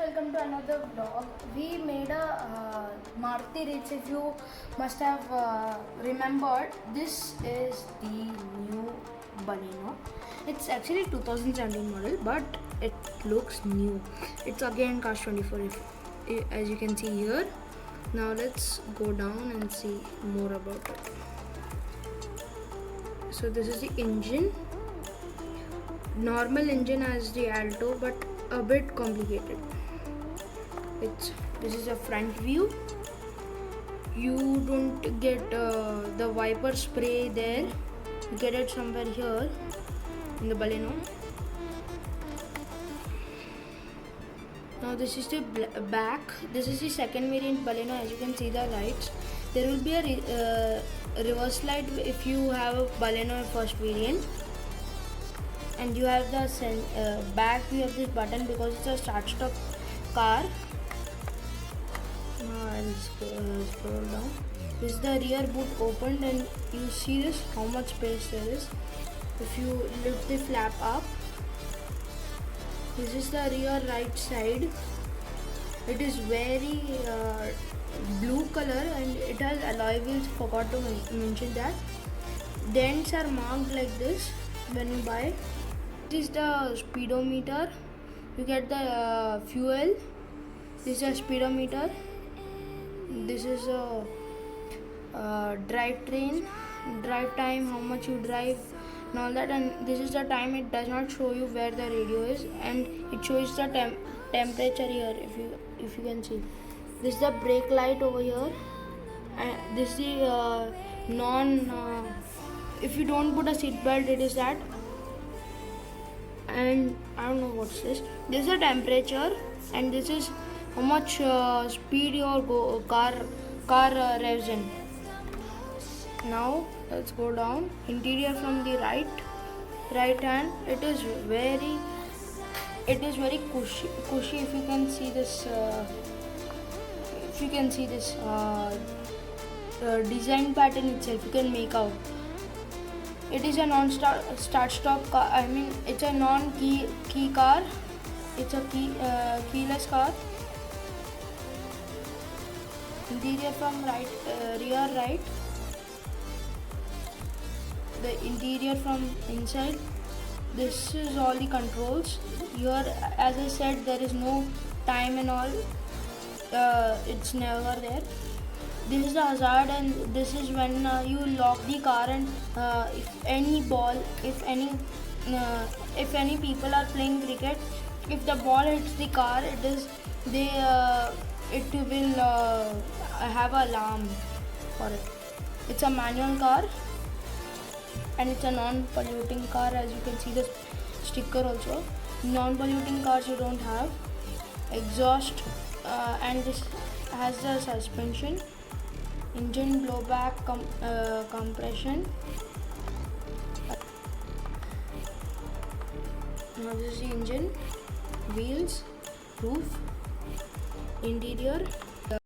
welcome to another vlog. We made a Maruti Ritz. If you must have remembered, this is the new Baleno. It's actually 2017 model, but it looks new. It's again Cars 24, as you can see here. Now let's go down and see more about it. So this is the engine. Normal engine as the Alto, but a bit complicated. This is a front view. You don't get the wiper spray there. You get it somewhere here in the Baleno. Now this is the back. This is the second variant Baleno. As you can see the lights. There will be a reverse light if you have a Baleno first variant. And you have the back view of this button because it's a start-stop car. Now I'll scroll down. This is the rear boot opened, and you see this how much space there is. If you lift the flap up, this is the rear right side. It is very blue color and it has alloy wheels. Forgot to mention that. Dents are marked like this when you buy. This is the speedometer. You get the fuel. This is a speedometer. This is a drivetrain, drive time, how much you drive and all that. And this is the time. It does not show you where the radio is, and it shows the temperature here. If you can see, this is the brake light over here. And this is the if you don't put a seat belt, it is that. And I don't know what's this. This is the temperature, and this is how much speed your car revs in. Now let's go down. Interior from the right hand. It is very cushy. If you can see this, design pattern itself, you can make out. It is a start-stop car. I mean, it's a non-key car. It's a keyless car. Interior from rear right. The interior from inside. This is all the controls. Here, as I said, there is no time and all. It's never there. This is the hazard, and this is when you lock the car, and if any people are playing cricket, if the ball hits the car, it will have an alarm for it. It's a manual car, and it's a non-polluting car. As you can see the sticker also. Non-polluting cars you don't have exhaust, and this has the suspension. Engine blowback compression. Now this is the engine, wheels, roof, interior.